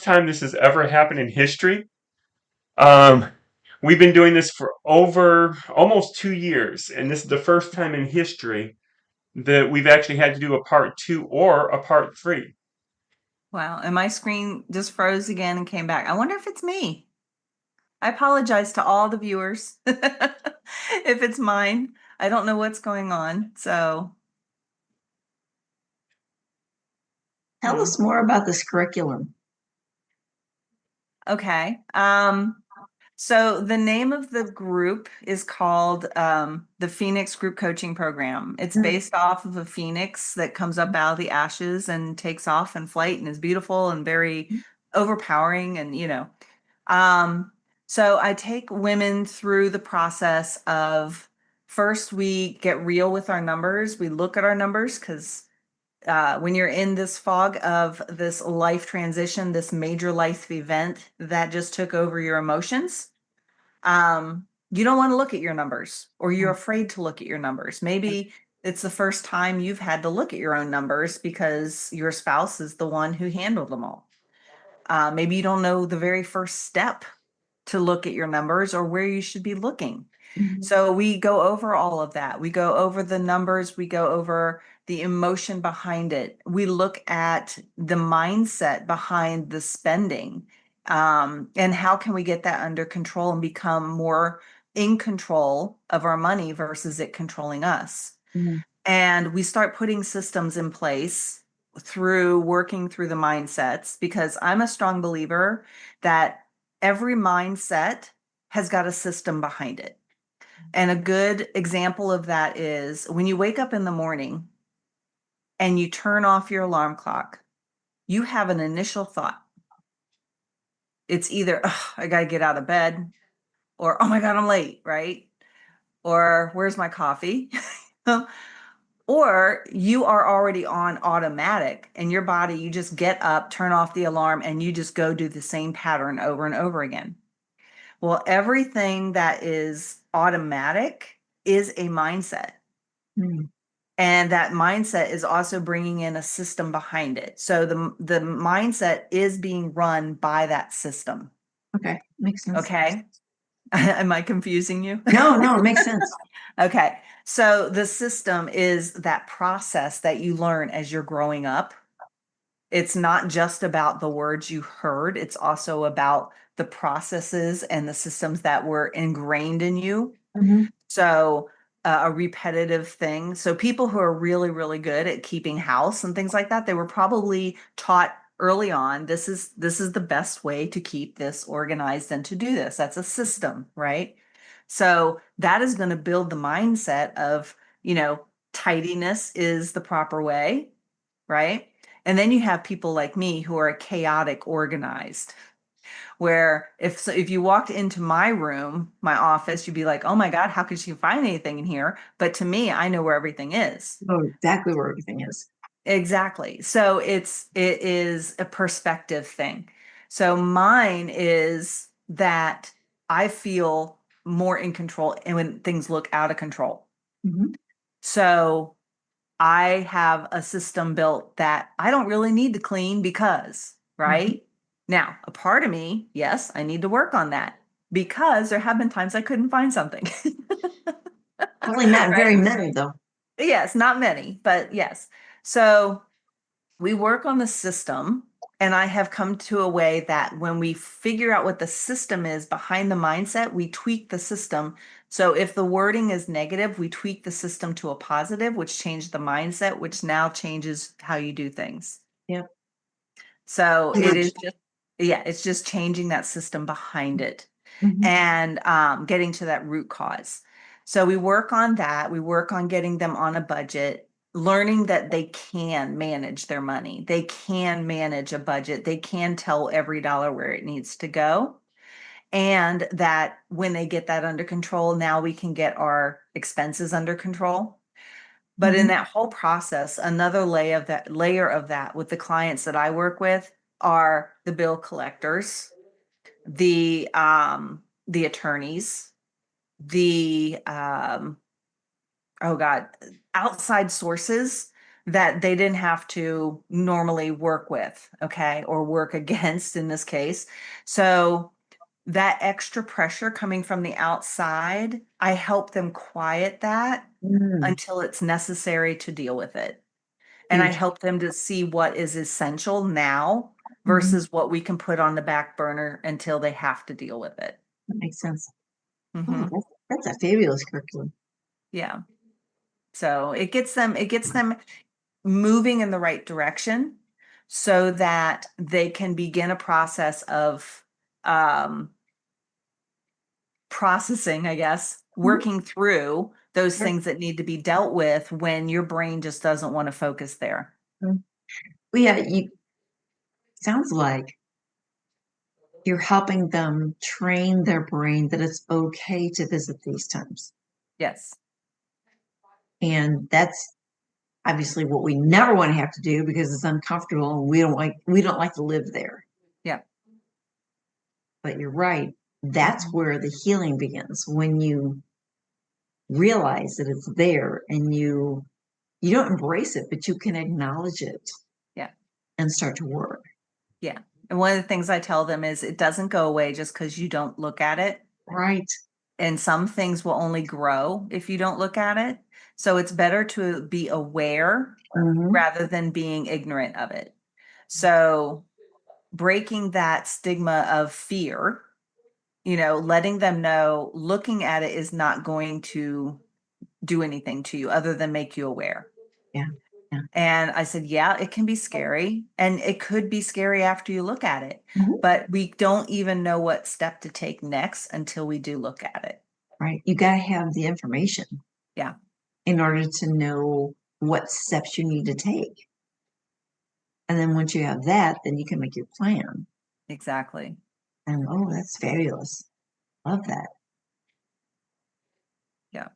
time this has ever happened in history. Um, we've been doing this for over almost 2 years, and this is the first time in history that we've actually had to do a part two or a part three. Wow. And my screen just froze again and came back. I wonder if it's me. I apologize to all the viewers if it's mine. I don't know what's going on. So, Tell hmm. us more about this curriculum. Okay. So the name of the group is called the Phoenix Group Coaching Program. It's based off of a phoenix that comes up out of the ashes and takes off in flight and is beautiful and very overpowering and um, so I take women through the process of first we get real with our numbers. We look at our numbers because when you're in this fog of this life transition, this major life event that just took over your emotions, you don't want to look at your numbers or you're afraid to look at your numbers. Maybe it's the first time you've had to look at your own numbers because your spouse is the one who handled them all. Maybe you don't know the very first step to look at your numbers or where you should be looking. So we go over all of that. We go over the numbers, we go over the emotion behind it. We look at the mindset behind the spending. And how can we get that under control and become more in control of our money versus it controlling us? Mhm. And we start putting systems in place through working through the mindsets because I'm a strong believer that every mindset has got a system behind it. And a good example of that is when you wake up in the morning and you turn off your alarm clock, you have an initial thought. It's either, "Ugh, I got to get out of bed," or, "Oh my God, I'm late," right? Or, "Where's my coffee?" Or you are already on automatic and your body, you just get up, turn off the alarm, and you just go do the same pattern over and over again. Well, everything that is automatic is a mindset. Mhm. And that mindset is also bringing in a system behind it. So the mindset is being run by that system. Okay, makes sense. Okay. Am I confusing you? No, it makes sense. Okay. So the system is that process that you learn as you're growing up. It's not just about the words you heard, it's also about the processes and the systems that were ingrained in you. Mhm. So, a repetitive thing. So, people who are really, really good at keeping house and things like that, they were probably taught early on this is the best way to keep this organized and to do this. That's a system, right? So, that is going to build the mindset of, tidiness is the proper way, right? And then you have people like me who are chaotic organized, where if you walked into my room, my office, you'd be like, "Oh my God, how could she find anything in here?" But to me, I know where everything is. Know exactly where everything is. Exactly. So it is a perspective thing. So mine is that I feel more in control and when things look out of control. Mhm. So I have a system built that I don't really need to clean because, Mhm. right? Now, a part of me, yes, I need to work on that because there have been times I couldn't find something. Probably not Right? very many though. Yes, not many, but yes. So we work on the system, and I have come to a way that when we figure out what the system is behind the mindset, we tweak the system. So if the wording is negative, we tweak the system to a positive, which changed the mindset, which now changes how you do things. Yeah. So it Much. is just, yeah, it's just changing that system behind it Mhm. and getting to that root cause. So we work on that. We work on getting them on a budget, learning that they can manage their money. They can manage a budget. They can tell every dollar where it needs to go. And that when they get that under control, now we can get our expenses under control. But in Mhm. that whole process, another layer of that with the clients that I work with are the bill collectors, the attorneys, the oh God, outside sources that they didn't have to normally work with, okay, or work against in this case. So that extra pressure coming from the outside, I help them quiet that until it's necessary to deal with it. And I Huge. help them to see what is essential now Mhm. versus what we can put on the back burner until they have to deal with it. That makes sense. Oh, Mhm. that's a fabulous curriculum. Yeah. So it gets them moving in the right direction so that they can begin a process of processing, I guess, working through those Sure. things that need to be dealt with when your brain just doesn't want to focus there. Well, yeah, you sounds like you're helping them train their brain that it's okay to visit these times. Yes. And that's obviously what we never want to have to do because it's uncomfortable and we don't like to live there. Yeah. But you're right. That's where the healing begins when you realize that it's there and you don't embrace it, but you can acknowledge it. Yeah. And start to work. Yeah. And one of the things I tell them is it doesn't go away just because you don't look at it. Right. And some things will only grow if you don't look at it. So it's better to be aware rather than being ignorant of it. So breaking that stigma of fear, letting them know looking at it is not going to do anything to you other than make you aware. Yeah. Yeah. And I said, yeah, it can be scary and it could be scary after you look at it, Mhm. but we don't even know what step to take next until we do look at it. Right. You got to have the information. Yeah. In order to know what steps you need to take. And then once you have that, then you can make your plan. Exactly. And oh, that's fabulous. Love that. Yeah.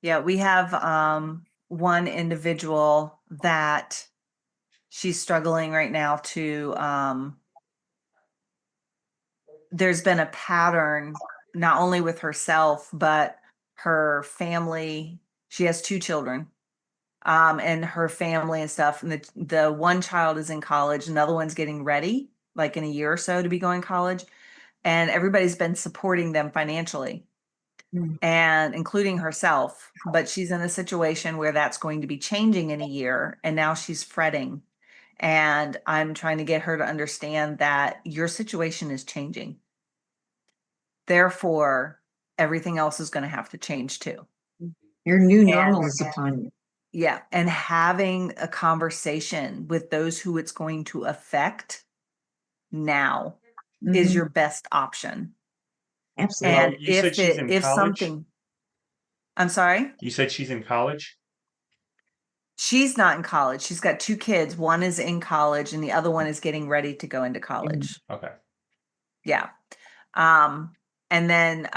Yeah, we have one individual that she's struggling right now to there's been a pattern not only with herself but her family. She has 2 children. And her family and stuff. And the one child is in college, another one's getting ready, like in a year or so to be going to college. And everybody's been supporting them financially. And including herself, but she's in a situation where that's going to be changing in a year. And now she's fretting. And I'm trying to get her to understand that your situation is changing. Therefore, everything else is going to have to change too. Your new normal is upon you. Yeah. And having a conversation with those who it's going to affect now is your best option. Absolutely. Well, And you said she's in college? I'm sorry? You said she's in college? She's not in college. She's got 2 kids. One is in college and the other one is getting ready to go into college. Okay. Yeah. And then,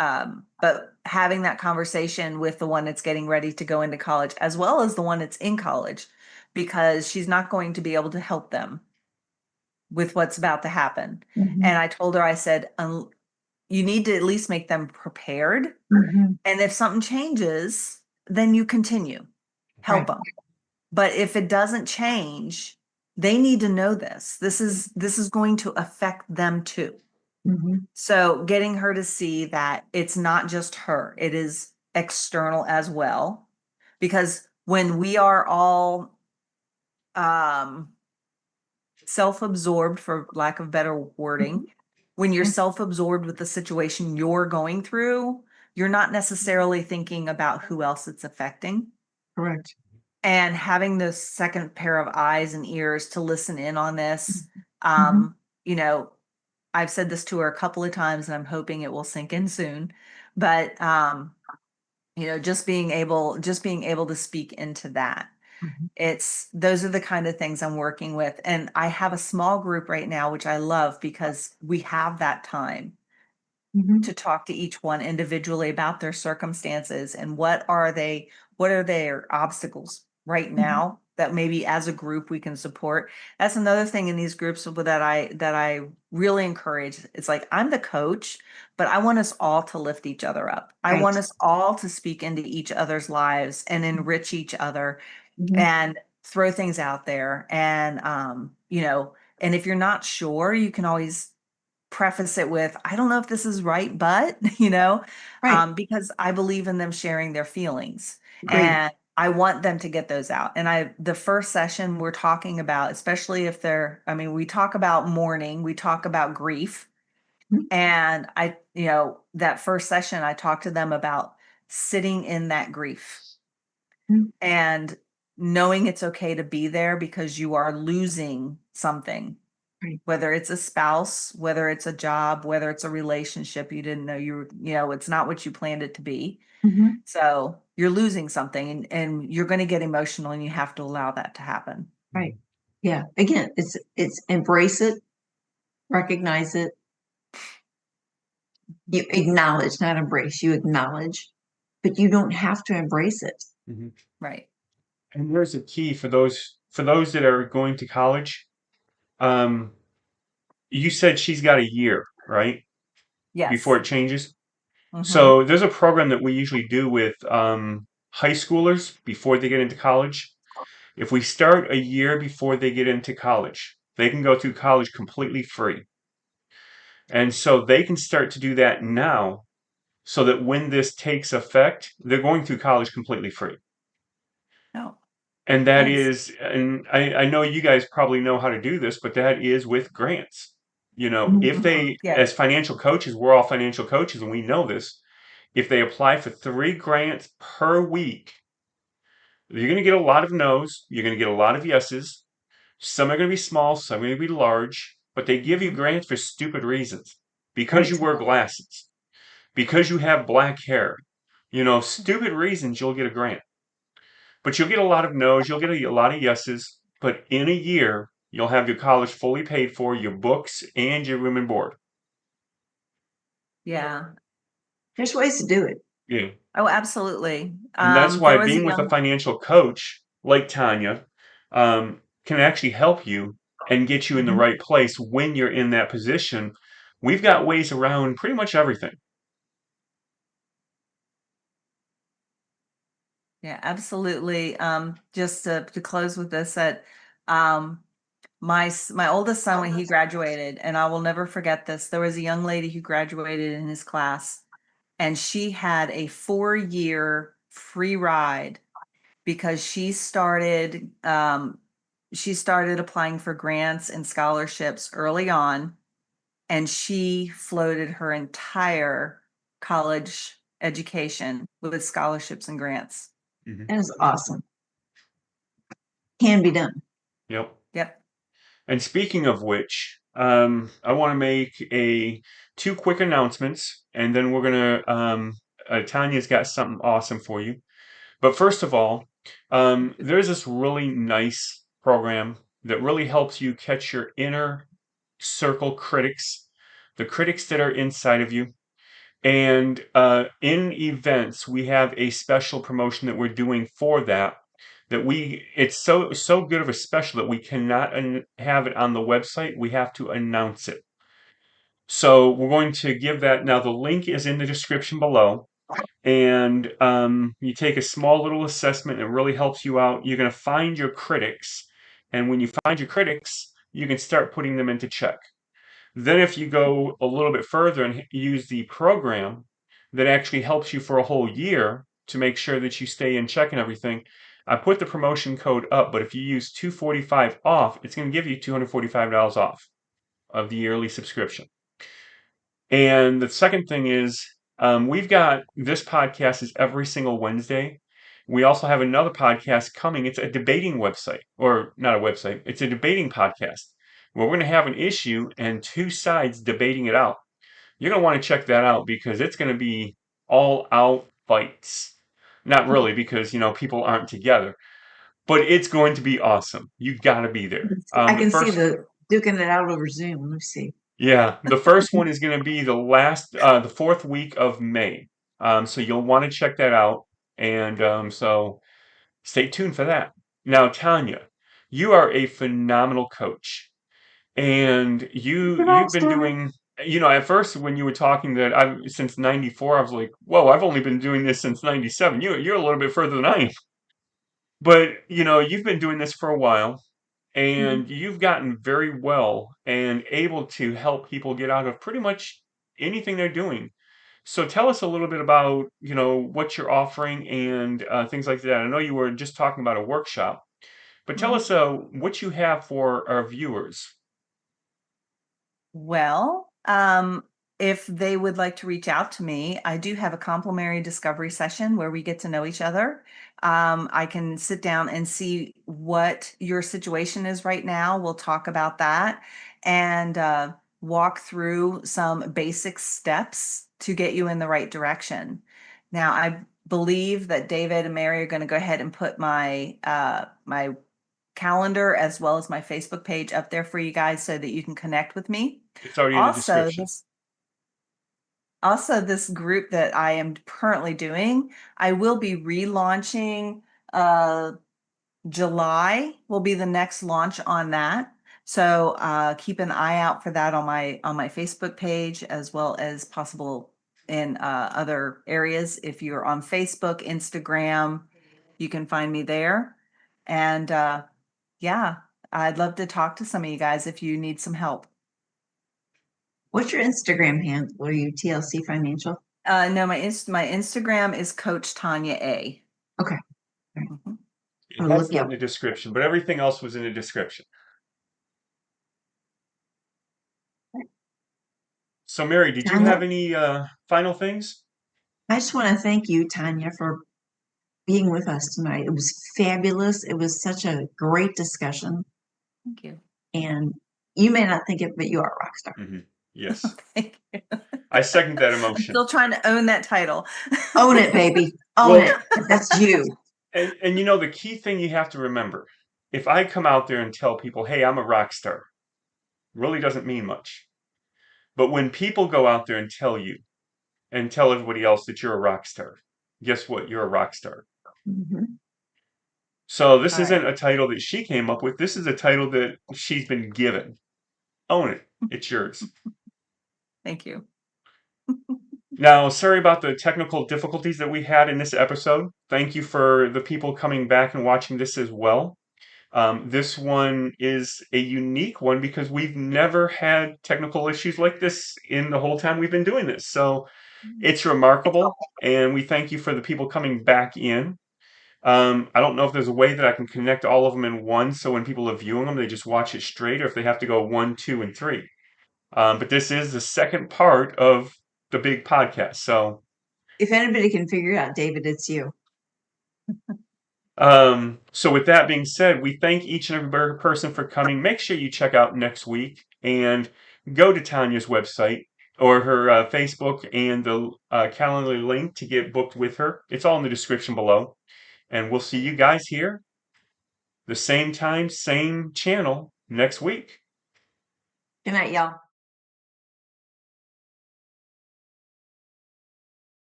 but having that conversation with the one that's getting ready to go into college, as well as the one that's in college, because she's not going to be able to help them with what's about to happen. And I told her, I said, you need to at least make them prepared. And if something changes, then you continue, help them. But if it doesn't change, they need to know this. This is going to affect them too. So getting her to see that it's not just her, it is external as well. Because when we are all self-absorbed, for lack of better wording, when you're self-absorbed with the situation you're going through, you're not necessarily thinking about who else it's affecting. Correct. And having the second pair of eyes and ears to listen in on this, you know, I've said this to her a couple of times and I'm hoping it will sink in soon, but you know, just being able to speak into that. Those are the kind of things I'm working with. And I have a small group right now, which I love because we have that time to talk to each one individually about their circumstances and what are their obstacles right now that maybe as a group we can support. That's another thing in these groups that I really encourage. It's like I'm the coach, but I want us all to lift each other up. I Right. want us all to speak into each other's lives and enrich each other Mhm. and throw things out there. And and if you're not sure, you can always preface it with, I don't know if this is right, but Right. because I believe in them sharing their feelings. Great. And I want them to get those out. And the first session we're talking about, especially if we talk about mourning, we talk about grief. Mhm. And that first session, I talked to them about sitting in that grief Mhm. and knowing it's okay to be there because you are losing something, Right. whether it's a spouse, whether it's a job, whether it's a relationship you didn't know it's not what you planned it to be. Mhm. So you're losing something and you're going to get emotional and you have to allow that to happen. Right. Yeah. Again, it's embrace it, recognize it. You acknowledge, not embrace. You acknowledge, but you don't have to embrace it. Mm-hmm. Right. And there's a key for those that are going to college. Um, you said she's got a year, right? Before Yes. it changes. Mm-hmm. So there's a program that we usually do with high schoolers before they get into college. If we start a year before they get into college, they can go through college completely free. And so they can start to do that now so that when this takes effect, they're going through college completely free. No. And that Nice. is, and I know you guys probably know how to do this, but that is with grants. If Mm-hmm. they, Yeah. as financial coaches, we're all financial coaches and we know this. If they apply for 3 grants per week, you're going to get a lot of no's. You're going to get a lot of yeses. Some are going to be small, some are going to be large, but they give you Mhm. grants for stupid reasons. Because Right. you wear glasses, because you have black hair, stupid reasons you'll get a grant. But you'll get a lot of no's, you'll get a lot of yeses, but in a year, you'll have your college fully paid for, your books, and your room and board. Yeah. There's ways to do it. Yeah. Oh, absolutely. And that's There why was a being with a young, financial coach like Tonja can actually help you and get you in the Mhm. right place when you're in that position. We've got ways around pretty much everything. yeah, absolutely. Just to close with this, that um, my oldest son, when he graduated, and I will never forget this, there was a young lady who graduated in his class, and she had a 4-year free ride because she started applying for grants and scholarships early on, and she floated her entire college education with scholarships and grants. Hmm. That is awesome. Can be done. Yep. Yep. And speaking of which, I want to make two quick announcements, and then we're gonna. Tanya's got something awesome for you. But first of all, there's this really nice program that really helps you catch your inner circle critics, the critics that are inside of you. And in events, we have a special promotion that we're doing for that. It's so good of a special that we cannot have it on the website. We have to announce it. So we're going to give that now. The link is in the description below, and you take a small little assessment. It really helps you out. You're going to find your critics, and when you find your critics, you can start putting them into check. Then if you go a little bit further and use the program that actually helps you for a whole year to make sure that you stay in check and everything, I put the promotion code up, but if you use 245 off, it's going to give you $245 off of the yearly subscription. And the second thing is, we've got this podcast is every single Wednesday. We also have another podcast coming. It's a debating website, or not a website, it's a debating podcast where we're going to have an issue and two sides debating it out. You're going to want to check that out because it's going to be all out fights. Not really, because, people aren't together, but it's going to be awesome. You got to be there. I The can see first the duking it out over Zoom. Let me see. Yeah, the first one is going to be the fourth week of May. So you'll want to check that out, and so stay tuned for that. Now, Tanya, you are a phenomenal coach, and you've been Rockstar. doing. At first when you were talking that I've since '94, I was like, "Whoa, I've only been doing this since '97." You're a little bit further than I am, but you've been doing this for a while, and you've gotten very well and able to help people get out of pretty much anything they're doing. So tell us a little bit about, what you're offering and things like that. I know you were just talking about a workshop, but tell us what you have for our viewers. Well, if they would like to reach out to me, I do have a complimentary discovery session where we get to know each other. I can sit down and see what your situation is right now. We'll talk about that and walk through some basic steps to get you in the right direction. Now, I believe that David and Mary are going to go ahead and put my calendar as well as my Facebook page up there for you guys so that you can connect with me. It's already in the Also, description. this group that I am currently doing, I will be relaunching. July will be the next launch on that. So keep an eye out for that on my Facebook page as well as possible in other areas. If you're on Facebook, Instagram, you can find me there. And yeah, I'd love to talk to some of you guys if you need some help. What's your Instagram handle? Are you TLC Financial? No, my Instagram is Coach Tonja A. Okay. Mhm. I'll That's look not you in up. the description, but everything else was in the description. So, Mary, did you Tanya, have any final things? I just want to thank you, Tanya, for being with us tonight. It was fabulous. It was such a great discussion. Thank you. And you may not think it, but you are a rock star. Yes. Thank you. I second that I'm emotion. still trying to own that title. Own it, baby. Own Well, it. That's you. and the key thing you have to remember, if I come out there and tell people, hey, I'm a rock star, really doesn't mean much. But when people go out there and tell you and tell everybody else that you're a rock star, guess what? You're a rock star. Mhm. So this All right. isn't a title that she came up with. This is a title that she's been given. Own it. It's yours. Thank you. Now, sorry about the technical difficulties that we had in this episode. Thank you for the people coming back and watching this as well. This one is a unique one because we've never had technical issues like this in the whole time we've been doing this. So it's remarkable, and we thank you for the people coming back in. I don't know if there's a way that I can connect all of them in one, so when people are viewing them, they just watch it straight, or if they have to go 1, 2, and 3. But this is the second part of the big podcast. So, If anybody can figure it out, David, it's you. so with that being said, we thank each and every person for coming. Make sure you check out next week and go to Tanya's website or her Facebook and the calendar link to get booked with her. It's all in the description below. And we'll see you guys here the same time, same channel next week. Good night, y'all.